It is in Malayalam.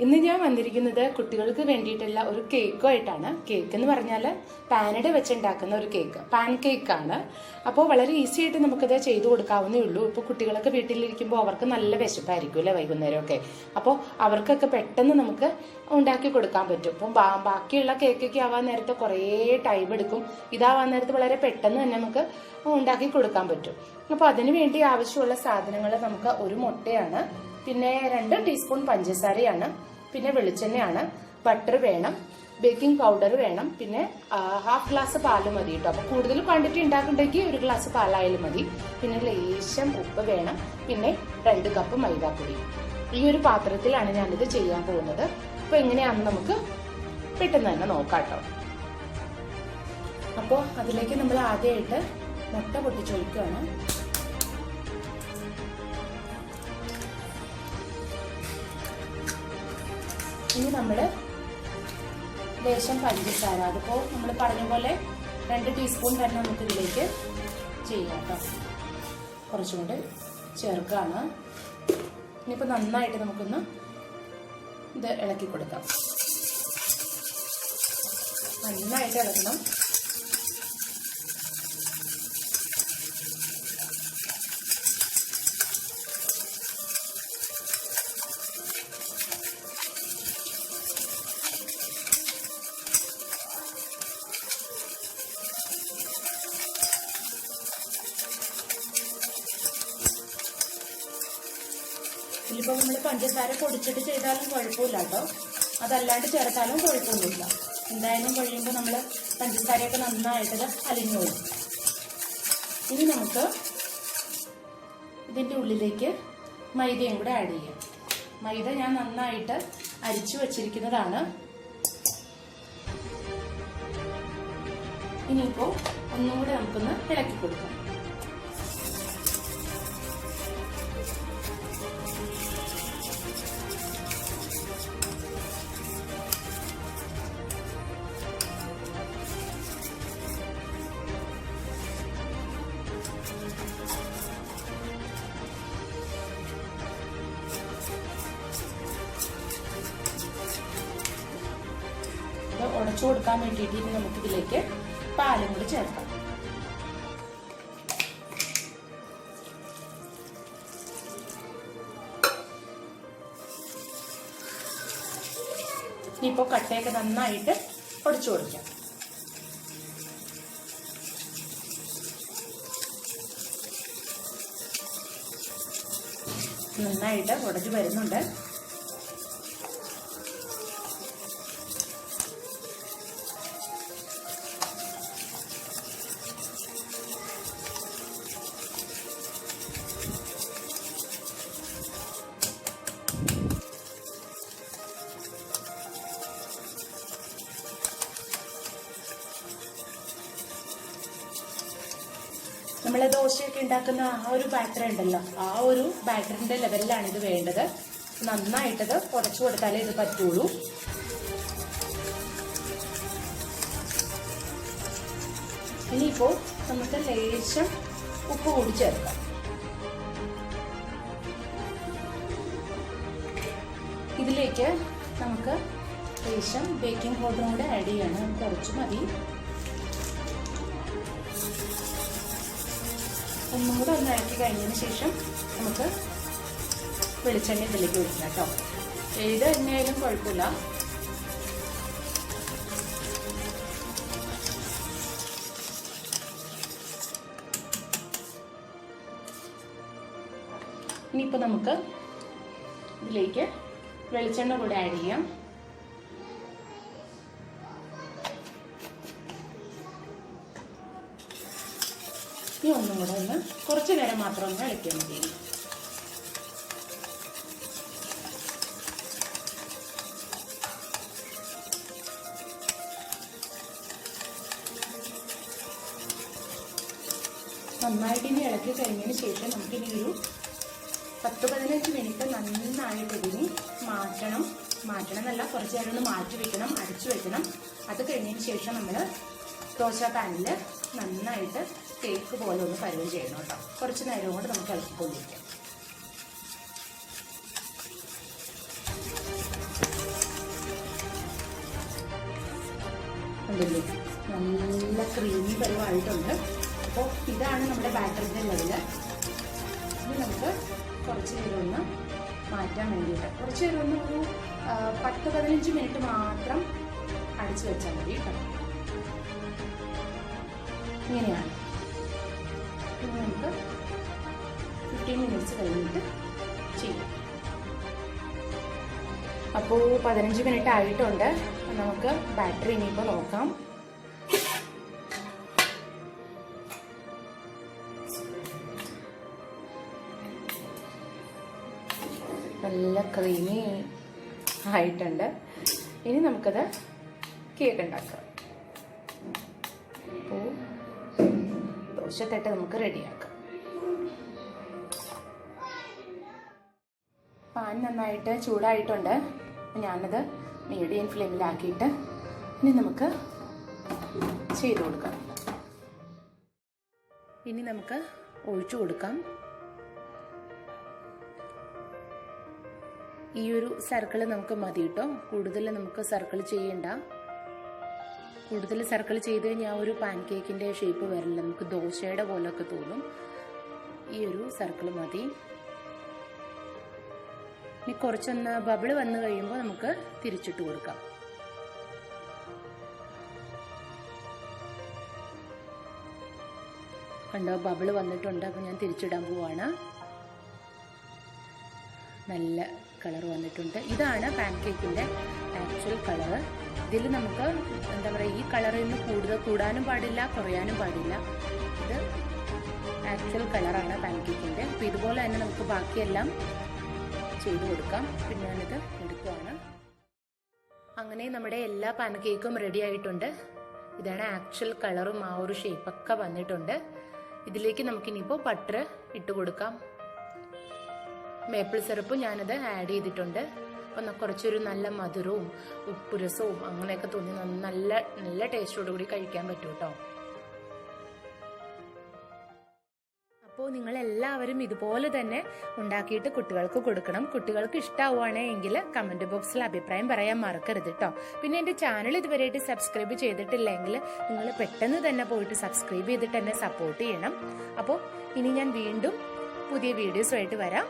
ഇന്ന് ഞാൻ വന്നിരിക്കുന്നത് കുട്ടികൾക്ക് വേണ്ടിയിട്ടുള്ള ഒരു കേക്കുമായിട്ടാണ്. കേക്ക് എന്ന് പറഞ്ഞാൽ പാനട വെച്ചുണ്ടാക്കുന്ന ഒരു കേക്ക്, പാൻ കേക്കാണ്. അപ്പോൾ വളരെ ഈസി ആയിട്ട് നമുക്കത് ചെയ്തു കൊടുക്കാവുന്നേ ഉള്ളൂ. ഇപ്പോൾ കുട്ടികളൊക്കെ വീട്ടിലിരിക്കുമ്പോൾ അവർക്ക് നല്ല വിശപ്പായിരിക്കും അല്ലേ വൈകുന്നേരമൊക്കെ. അപ്പോൾ അവർക്കൊക്കെ പെട്ടെന്ന് നമുക്ക് ഉണ്ടാക്കി കൊടുക്കാൻ പറ്റും. ഇപ്പം ബാക്കിയുള്ള കേക്കൊക്കെ ആവാൻ നേരത്തെ കുറേ ടൈം എടുക്കും. ഇതാവാൻ നേരത്ത് വളരെ പെട്ടെന്ന് തന്നെ നമുക്ക് ഉണ്ടാക്കി കൊടുക്കാൻ പറ്റും. അപ്പോൾ അതിനു വേണ്ടി ആവശ്യമുള്ള സാധനങ്ങൾ നമുക്ക് ഒരു മുട്ടയാണ്, പിന്നെ 2 ടീസ്പൂൺ പഞ്ചസാരയാണ്, പിന്നെ വെളിച്ചെണ്ണയാണ്, ബട്ടർ വേണം, ബേക്കിംഗ് പൗഡർ വേണം, പിന്നെ 1/2 ഗ്ലാസ് പാല് മതി കേട്ടോ. അപ്പോൾ കൂടുതൽ ക്വാണ്ടിറ്റി ഉണ്ടാക്കുന്നുണ്ടെങ്കിൽ 1 ഗ്ലാസ് പാലായാലും മതി. പിന്നെ ലേശം ഉപ്പ് വേണം, പിന്നെ 2 കപ്പ് മൈദാപ്പൊടി. ഈ ഒരു പാത്രത്തിലാണ് ഞാനിത് ചെയ്യാൻ പോകുന്നത്. അപ്പോൾ എങ്ങനെയാണെന്ന് നമുക്ക് പെട്ടെന്ന് തന്നെ നോക്കാം കേട്ടോ. അപ്പോൾ അതിലേക്ക് നമ്മൾ ആദ്യമായിട്ട് മുട്ട പൊട്ടിച്ചൊഴിക്കുകയാണ്. ഇനി നമ്മൾ ലേശം പഞ്ചസാര, അതിപ്പോൾ നമ്മൾ പറഞ്ഞ പോലെ 2 ടീസ്പൂൺ തന്നെ നമുക്ക് ഇതിലേക്ക് ചെയ്യാം കേട്ടോ. കുറച്ചും കൂടി ചേർക്കുകയാണ്. ഇനിയിപ്പോൾ നന്നായിട്ട് നമുക്കൊന്ന് ഇത് ഇളക്കി കൊടുക്കാം. നന്നായിട്ട് ഇളക്കണം. ഇതിലിപ്പോൾ നമ്മൾ പഞ്ചസാര പൊടിച്ചിട്ട് ചെയ്താലും കുഴപ്പമില്ല കേട്ടോ, അതല്ലാണ്ട് ചേർത്താലും കുഴപ്പമൊന്നുമില്ല. എന്തായാലും കഴിയുമ്പോൾ നമ്മൾ പഞ്ചസാരയൊക്കെ നന്നായിട്ട് അലിഞ്ഞോളും. ഇനി നമുക്ക് ഇതിൻ്റെ ഉള്ളിലേക്ക് മൈദയും കൂടെ ആഡ് ചെയ്യാം. മൈദ ഞാൻ നന്നായിട്ട് അരിച്ചു വച്ചിരിക്കുന്നതാണ്. ഇനിയിപ്പോൾ ഒന്നും കൂടെ നമുക്കൊന്ന് ഇളക്കി കൊടുക്കാം. ഉടച്ചു കൊടുക്കാൻ വേണ്ടിയിട്ട് ഇനി നമുക്കിതിലേക്ക് പാലും കൂടി ചേർക്കാം. ഇനിയിപ്പോൾ കട്ടയൊക്കെ നന്നായിട്ട് ഉടച്ചു കൊടുക്കാം. നന്നായിട്ട് ഉടച്ചു വരുന്നുണ്ട്. നമ്മൾ ദോശയൊക്കെ ഉണ്ടാക്കുന്ന ആ ഒരു ബാറ്റർ ഉണ്ടല്ലോ, ആ ഒരു ബാറ്ററിന്റെ ലെവലിലാണ് ഇത് വേണ്ടത്. നന്നായിട്ടത് ഉടച്ചു കൊടുത്താലേ ഇത് പറ്റുള്ളൂ. ഇനിയിപ്പോൾ നമുക്ക് ലേശം ഉപ്പ് കൂടി ചേർക്കാം. ഇതിലേക്ക് നമുക്ക് ലേശം ബേക്കിംഗ് പൗഡറും കൂടെ ആഡ് ചെയ്യണം. കുറച്ച് മതി. ഒന്നും കൂടെ ഒന്ന് ഇളക്കി കഴിഞ്ഞതിന് ശേഷം നമുക്ക് വെളിച്ചെണ്ണ ഇതിലേക്ക് ഒഴിക്കാം കേട്ടോ. ഏത് എണ്ണയായാലും കുഴപ്പമില്ല. ഇനിയിപ്പോൾ നമുക്ക് ഇതിലേക്ക് വെളിച്ചെണ്ണ കൂടെ ആഡ് ചെയ്യാം. ഇനി ഒന്നും കൂടെ ഒന്ന് കുറച്ച് നേരം മാത്രം ഒന്ന് ഇളക്കിയാൽ മതി. നന്നായിട്ട് ഇനി ഇളക്കി കഴിഞ്ഞതിന് ശേഷം നമുക്കിനി ഒരു 10-15 മിനിറ്റ് നന്നായിട്ട് ഇതിന് മാറ്റണം എന്നല്ല, കുറച്ച് നേരം ഒന്ന് മാറ്റി വെക്കണം, അടച്ചു വെക്കണം. അത് കഴിഞ്ഞതിന് ശേഷം നമ്മൾ ദോശ പാനിൽ നന്നായിട്ട് കേക്ക് പോലെ ഒന്ന് പരുവം ചെയ്യണം കേട്ടോ. കുറച്ച് നേരം കൊണ്ട് നമുക്ക് ഇളക്കിക്കൊണ്ടിരിക്കാം. ഉണ്ടല്ലോ, നല്ല ക്രീമി പരുവായിട്ടുണ്ട്. അപ്പോൾ ഇതാണ് നമ്മുടെ ബാറ്ററിൻ്റെ ലെവല്. ഇത് നമുക്ക് കുറച്ച് നേരം ഒന്ന് മാറ്റാൻ വേണ്ടിയിട്ട് കുറച്ച് നേരം ഒന്ന് ഒരു 10-15 മിനിറ്റ് മാത്രം അടിച്ചു വെച്ചാൽ മതി കേട്ടോ. ഇങ്ങനെയാണ്. പിന്നെ നമുക്ക് 15 മിനിറ്റ്സ് കഴിഞ്ഞിട്ട് ചെയ്യാം. അപ്പോൾ 15 മിനിറ്റ് ആയിട്ടുണ്ട്. നമുക്ക് ബാറ്ററി ഇനിയിപ്പോൾ നോക്കാം. നല്ല ക്രീമി ആയിട്ടുണ്ട്. ഇനി നമുക്കത് കേക്ക് ഉണ്ടാക്കാം. അപ്പോൾ ദോശത്തട്ട് നമുക്ക് റെഡിയാക്കാം. പാൻ നന്നായിട്ട് ചൂടായിട്ടുണ്ട്. ഞാനത് മീഡിയം ഫ്ലെയിമിലാക്കിയിട്ട് ഇനി നമുക്ക് ചെയ്ത് കൊടുക്കാം. ഇനി നമുക്ക് ഒഴിച്ചു കൊടുക്കാം. ഈ ഒരു സർക്കിൾ നമുക്ക് മതി കേട്ടോ. കൂടുതൽ നമുക്ക് സർക്കിൾ ചെയ്യണ്ട. കൂടുതൽ സർക്കിൾ ചെയ്ത് കഴിഞ്ഞാൽ ഒരു പാൻ കേക്കിൻ്റെ ഷേപ്പ് വരില്ല, നമുക്ക് ദോശയുടെ പോലൊക്കെ തോന്നും. ഈ ഒരു സർക്കിൾ മതി. ഇനി കുറച്ചൊന്ന് ബബിൾ വന്നു കഴിയുമ്പോൾ നമുക്ക് തിരിച്ചിട്ട് കൊടുക്കാം. കണ്ടോ, ബബിൾ വന്നിട്ടുണ്ട്. അപ്പോൾ ഞാൻ തിരിച്ചിടാൻ പോവാണ്. നല്ല കളർ വന്നിട്ടുണ്ട്. ഇതാണ് പാൻ കേക്കിൻ്റെ ആക്ച്വൽ കളറ്. ഇതിൽ നമുക്ക് എന്താ പറയുക, ഈ കളറിൽ നിന്ന് കൂടുതൽ കൂടാനും പാടില്ല, കുറയാനും പാടില്ല. ഇത് ആക്ച്വൽ കളറാണ് പാൻ കേക്കിൻ്റെ. അപ്പോൾ ഇതുപോലെ തന്നെ നമുക്ക് ബാക്കിയെല്ലാം ചെയ്ത് കൊടുക്കാം. പിന്നെ ഞാനിത് എടുക്കുവാണ്. അങ്ങനെ നമ്മുടെ എല്ലാ പാൻ കേക്കും റെഡി ആയിട്ടുണ്ട്. ഇതാണ് ആക്ച്വൽ കളറും ആ ഒരു ഷേപ്പൊക്കെ വന്നിട്ടുണ്ട്. ഇതിലേക്ക് നമുക്കിനിയിപ്പോൾ ബട്ടർ ഇട്ട് കൊടുക്കാം. മേപ്പിൾ സിറപ്പ് ഞാനത് ആഡ് ചെയ്തിട്ടുണ്ട്. അപ്പം കുറച്ചൊരു നല്ല മധുരവും ഉപ്പുരസവും അങ്ങനെയൊക്കെ തോന്നി നല്ല നല്ല ടേസ്റ്റോടുകൂടി കഴിക്കാൻ പറ്റും കേട്ടോ. അപ്പോൾ നിങ്ങളെല്ലാവരും ഇതുപോലെ തന്നെ ഉണ്ടാക്കിയിട്ട് കുട്ടികൾക്ക് കൊടുക്കണം. കുട്ടികൾക്ക് ഇഷ്ടമാവുകയാണെങ്കിൽ കമൻറ്റ് ബോക്സിൽ അഭിപ്രായം പറയാൻ മറക്കരുത് കേട്ടോ. പിന്നെ എൻ്റെ ചാനൽ ഇതുവരെയായിട്ട് സബ്സ്ക്രൈബ് ചെയ്തിട്ടില്ലെങ്കിൽ നിങ്ങൾ പെട്ടെന്ന് തന്നെ പോയിട്ട് സബ്സ്ക്രൈബ് ചെയ്തിട്ട് എന്നെ സപ്പോർട്ട് ചെയ്യണം. അപ്പോൾ ഇനി ഞാൻ വീണ്ടും പുതിയ വീഡിയോസുമായിട്ട് വരാം.